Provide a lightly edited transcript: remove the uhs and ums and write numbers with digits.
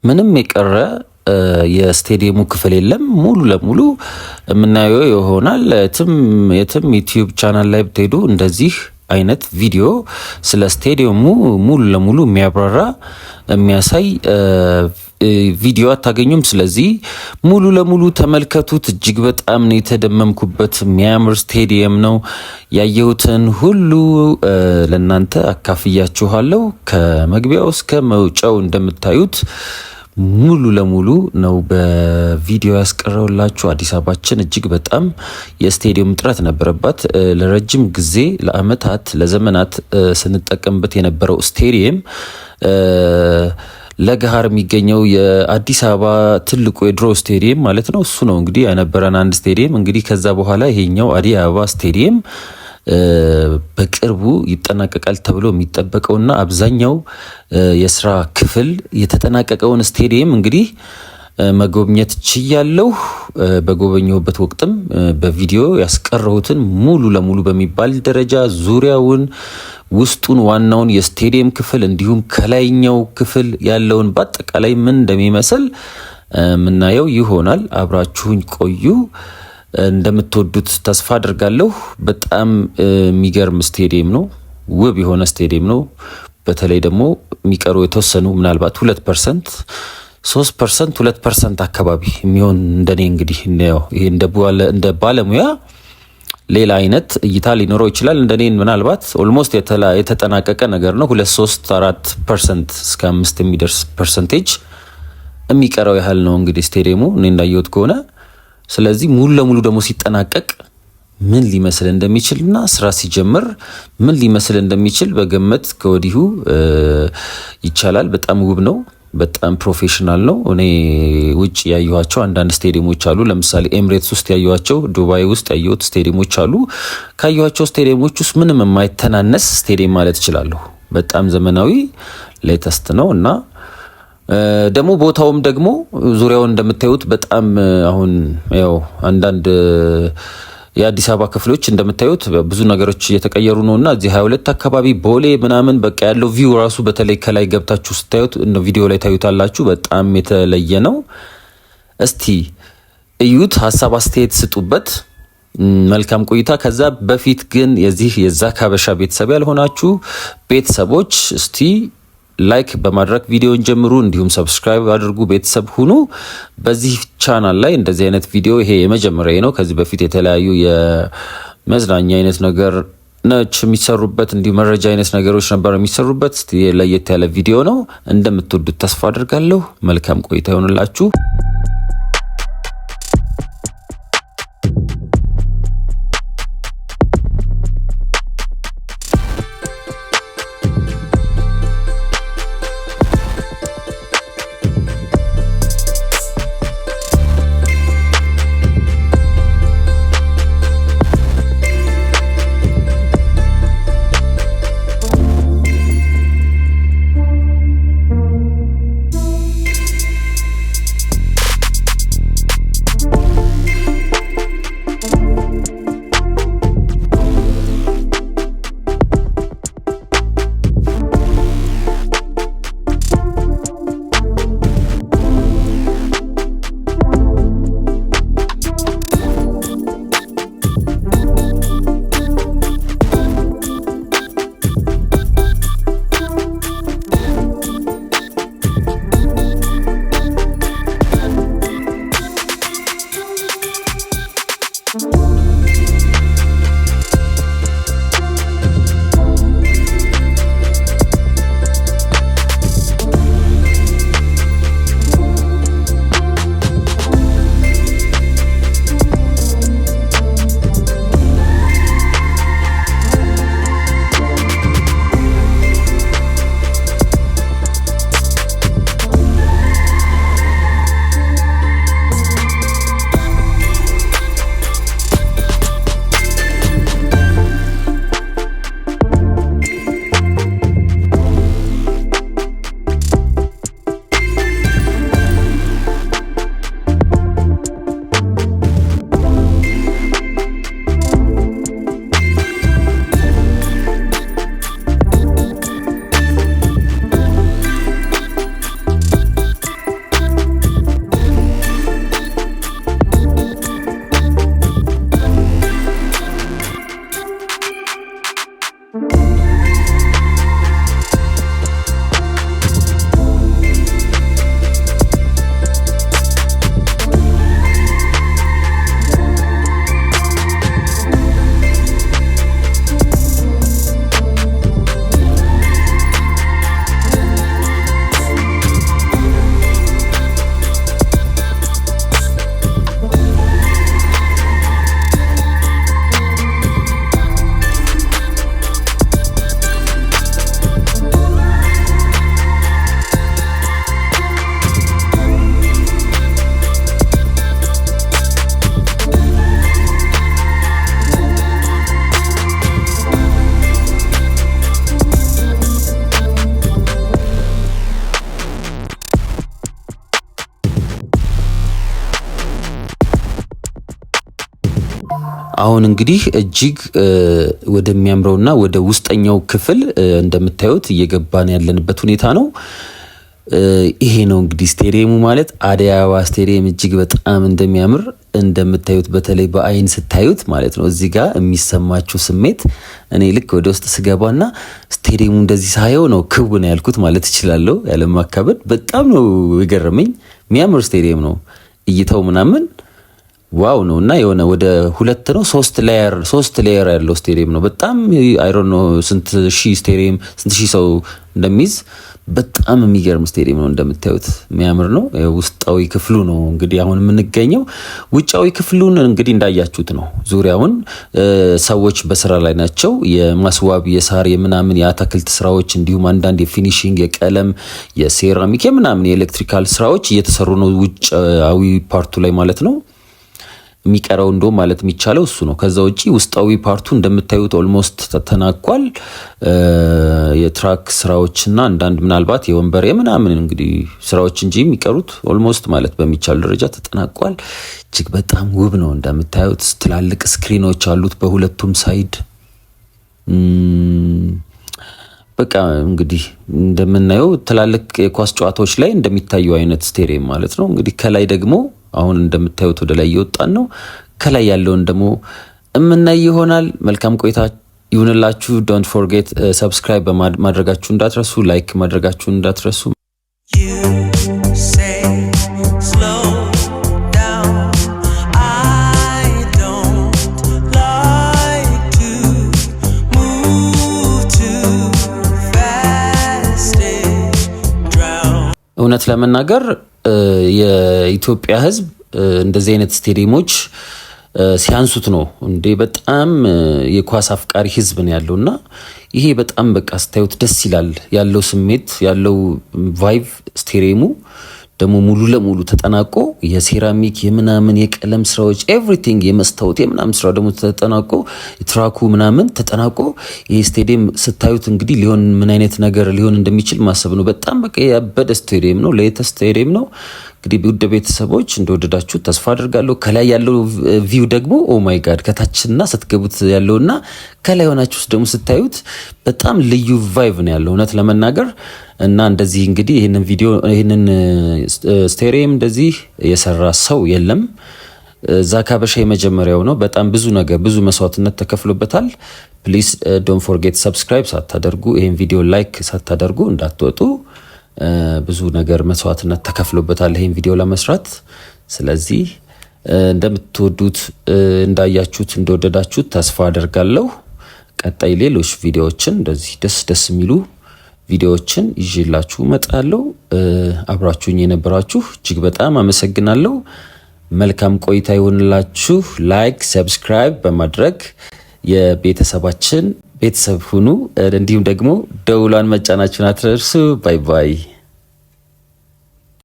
ምንም የቀረ የስቴዲየሙ ክፍል የለም። ሙሉ ለሙሉ የምናየው ይሆናል። የትም ዩቲዩብ ቻናል ላይ ብትሄዱ እንደዚህ አይነት ቪዲዮ ስለ ስቴዲየሙ ሙሉ ለሙሉ የሚያብራራ የሚያሳይ ቪዲዮ አታገኙም። ስለዚህ ሙሉ ለሙሉ ተመልከቱት። እጅግ በጣም ነው የተደመምኩበት። የሚያምር ስቴዲየም ነው። ያየሁትን ሁሉ ለናንተ አካፍያችኋለሁ። ከመግቢያው እስከ መውጫው እንደምታዩት ሙሉ ለሙሉ ነው በቪዲዮ ያስቀረውላችሁ። አዲስ አበባችን እጅግ በጣም የስቴዲየም እጥረት ነበረባት። ለረጅም ጊዜ ለአመታት ለዘመናት ስንጠቀምበት የነበረው ስቴዲየም ለገሃር የሚገኘው የአዲስ አበባ ትልቁ የድሮ ስቴዲየም ማለት ነው። እሱ ነው እንግዲህ የነበረን አንድ ስቴዲየም። እንግዲህ ከዛ በኋላ ይሄኛው አዲስ አበባ ስቴዲየም በቅርቡ ይጠናቀቃል ተብሎ የሚጠበቀውና አብዛኛው የስራ ክፍል የተጠናቀቀውን ስቴዲየም እንግዲህ መጎብኘት ችያለሁ። በጎበኘሁበት ወቅትም በቪዲዮ ያስቀረሁትን ሙሉ ለሙሉ በሚባል ደረጃ ዙሪያውን፣ ውስጡን፣ ዋናውን የስቴዲየም ክፍል እንዲሁም ከላይኛው ክፍል ያለውን በአጠቃላይ ምን እንደሚመስል ምናየው ይሆናል። አብራችሁኝ ቆዩ። እንደምትወዱት ተስፋ አድርጋለሁ። በጣም የሚገርም ስቴዲየም ነው። ውብ የሆነ ስቴዲየም ነው። በተለይ ደግሞ የሚቀሩ የተወሰኑ ምናልባት 2%፣ 3%፣ 2% አካባቢ የሚሆን እንደኔ እንግዲህ ይሄ እንደ ባለሙያ ሌላ አይነት እይታ ሊኖረው ይችላል። እንደኔ ምናልባት ኦልሞስት የተጠናቀቀ ነገር ነው። 2፣ 3፣ 4% እስከ 5 የሚደርስ ፐርሰንቴጅ የሚቀረው ያህል ነው እንግዲህ ስቴዲየሙ እኔ እንዳየሁት ከሆነ። ስለዚህ ሙሉ ለሙሉ ደግሞ ሲጠናቀቅ ምን ሊመስል እንደሚችልና ስራ ሲጀምር ምን ሊመስል እንደሚችል በገመት ከወዲሁ ይቻላል። በጣም ውብ ነው። በጣም ፕሮፌሽናል ነው። እኔ ውጭ ያየኋቸው አንዳንድ ስቴዲየሞች አሉ። ለምሳሌ ኤምሬትስ ውስጥ ያየኋቸው፣ ዱባይ ውስጥ ያየሁት ስቴዲየሞች አሉ። ካየኋቸው ስቴዲየሞች ውስጥ ምንም የማይተናነስ ስቴዲየም ማለት እችላለሁ። በጣም ዘመናዊ ሌተስት ነው እና ደግሞ ቦታውም ደግሞ ዙሪያውን እንደምታዩት በጣም አሁን ያው አንዳንድ የአዲስ አበባ ክፍሎች እንደምታዩት ብዙ ነገሮች እየተቀየሩ ነውና እዚህ 22 አካባቢ ቦሌ ምናምን በቃ ያለው ቪው ራሱ በተለይ ከላይ ገብታችሁ ስታዩት እንደ ቪዲዮ ላይ ታዩታላችሁ። በጣም የተለየ ነው። እስቲ እዩት፣ ሀሳብ አስተያየት ስጡበት። መልካም ቆይታ። ከዛ በፊት ግን የዛክ ሀበሻ ቤተሰብ ያልሆናችሁ ቤተሰቦች እስቲ ላይክ በማድረግ ቪዲዮን ጀምሩ። እንዲሁም ሰብስክራይብ አድርጉ፣ ቤተሰብ ሁኑ። በዚህ ቻናል ላይ እንደዚህ አይነት ቪዲዮ ይሄ የመጀመሪያ ነው። ከዚህ በፊት የተለያዩ የመዝናኛ አይነት ነገር ነች የሚሰሩበት፣ እንዲሁ መረጃ አይነት ነገሮች ነበር የሚሰሩበት። ለየት ያለ ቪዲዮ ነው። እንደምትወዱት ተስፋ አድርጋለሁ። መልካም ቆይታ ይሆንላችሁ። አሁን እንግዲህ እጅግ ወደሚያምረውና ወደ ውስጠኛው ክፍል እንደምታዩት እየገባን ያለንበት ሁኔታ ነው። ይሄ ነው እንግዲህ ስቴዲየሙ ማለት አዲስ አበባ ስቴዲየም እጅግ በጣም እንደሚያምር እንደምታዩት በተለይ በአይን ስታዩት ማለት ነው። እዚህ ጋር የሚሰማችሁ ስሜት እኔ ልክ ወደ ውስጥ ስገባና ስቴዲየሙ እንደዚህ ሳየው ነው ክው ነው ያልኩት ማለት እችላለሁ። ያለማካበድ በጣም ነው የገረመኝ። የሚያምር ስቴዲየም ነው። እይታው ምናምን ዋው ነው እና የሆነ ወደ 2 ነው 3 ሌየር ያለው ስቴዲየም ነው። በጣም አይ ዶንት ኖ ስንት ሺህ ሰው እንደሚይዝ በጣም የሚገርም ስቴዲየም ነው። እንደምታዩት የሚያምር ነው። ውስጣዊ ክፍሉ ነው እንግዲህ አሁን የምንገኘው። ውጫዊ ክፍሉን እንግዲህ እንዳያችሁት ነው። ዙሪያውን ሰዎች በስራ ላይ ናቸው። የማስዋብ የሳር የምናምን የአትክልት ስራዎች እንዲሁም አንዳንድ የፊኒሺንግ የቀለም የሴራሚክ የምናምን የኤሌክትሪካል ስራዎች እየተሰሩ ነው ውጫዊ ፓርቱ ላይ ማለት ነው። የሚቀረው እንደው ማለት የሚቻለው እሱ ነው። ከዛ ውጪ ውስጣዊ ፓርቱ እንደምታዩት ኦልሞስት ተጠናቋል። የትራክ ስራዎችና አንዳንድ ምናልባት የወንበር የምናምን እንግዲህ ስራዎች እንጂ የሚቀሩት ኦልሞስት ማለት በሚቻል ደረጃ ተጠናቋል። እጅግ በጣም ውብ ነው። እንደምታዩት ትላልቅ ስክሪኖች አሉት በሁለቱም ሳይድ። በቃ እንግዲህ እንደምናየው ትላልቅ የኳስ ጨዋታዎች ላይ እንደሚታዩ አይነት ስቴዲየም ማለት ነው። እንግዲህ ከላይ ደግሞ አሁን እንደምታዩት ወደ ላይ እየወጣን ነው። ከላይ ያለውን ደግሞ እምናይ ይሆናል። መልካም ቆይታ ይሁንላችሁ። ዶንት ፎርጌት ሰብስክራይብ ማድረጋችሁ እንዳትረሱ፣ ላይክ ማድረጋችሁ እንዳትረሱ። እውነት ለመናገር የኢትዮጵያ ሕዝብ እንደዚህ አይነት ስቴዲየሞች ሲያንሱት ነው እንዴ። በጣም የኳስ አፍቃሪ ሕዝብ ነው ያለውና ይሄ በጣም በቃ ስታዩት ደስ ይላል። ያለው ስሜት ያለው ቫይቭ ስቴዲየሙ ደግሞ ሙሉ ለሙሉ ተጠናቆ የሴራሚክ የምናምን የቀለም ስራዎች ኤቭሪቲንግ የመስታወት የምናምን ስራ ደግሞ ተጠናቆ ትራኩ ምናምን ተጠናቆ ይሄ ስቴዲየም ስታዩት እንግዲህ ሊሆን ምን አይነት ነገር ሊሆን እንደሚችል ማሰብ ነው። በጣም በቃ ያበደ ስቴዲየም ነው። ሌተስት ስቴዲየም ነው። እንግዲህ ውድ ቤተሰቦች እንደወደዳችሁ ተስፋ አድርጋለሁ። ከላይ ያለው ቪው ደግሞ ኦ ማይ ጋድ ከታችና ስትገቡት ያለውና ከላይ ሆናችሁ ደግሞ ስታዩት በጣም ልዩ ቫይቭ ነው ያለው እውነት ለመናገር እና እንደዚህ እንግዲህ ይሄንን ስቴዲየም እንደዚህ የሰራ ሰው የለም። ዛካ በሻ የመጀመሪያው ነው። በጣም ብዙ ነገር ብዙ መስዋዕትነት ተከፍሎበታል። ፕሊዝ ዶንት ፎርጌት ሰብስክራይብ ሳታደርጉ ይሄን ቪዲዮ ላይክ ሳታደርጉ እንዳትወጡ። ብዙ ነገር መስዋዕትነት ተከፍሎበታል ይሄን ቪዲዮ ለመስራት። ስለዚህ እንደምትወዱት እንዳያችሁት እንደወደዳችሁት ተስፋ አደርጋለሁ። ቀጣይ ሌሎች ቪዲዮዎችን እንደዚህ ደስ የሚሉ ቪዲዮዎችን ይዤላችሁ እመጣለሁ። አብራችሁኝ የነበራችሁ እጅግ በጣም አመሰግናለሁ። መልካም ቆይታ ይሁንላችሁ። ላይክ ሰብስክራይብ በማድረግ የቤተሰባችን ቤተሰብ ሁኑ። እንዲሁም ደግሞ ደውሏን መጫናችሁን አትርሱ። ባይ ባይ።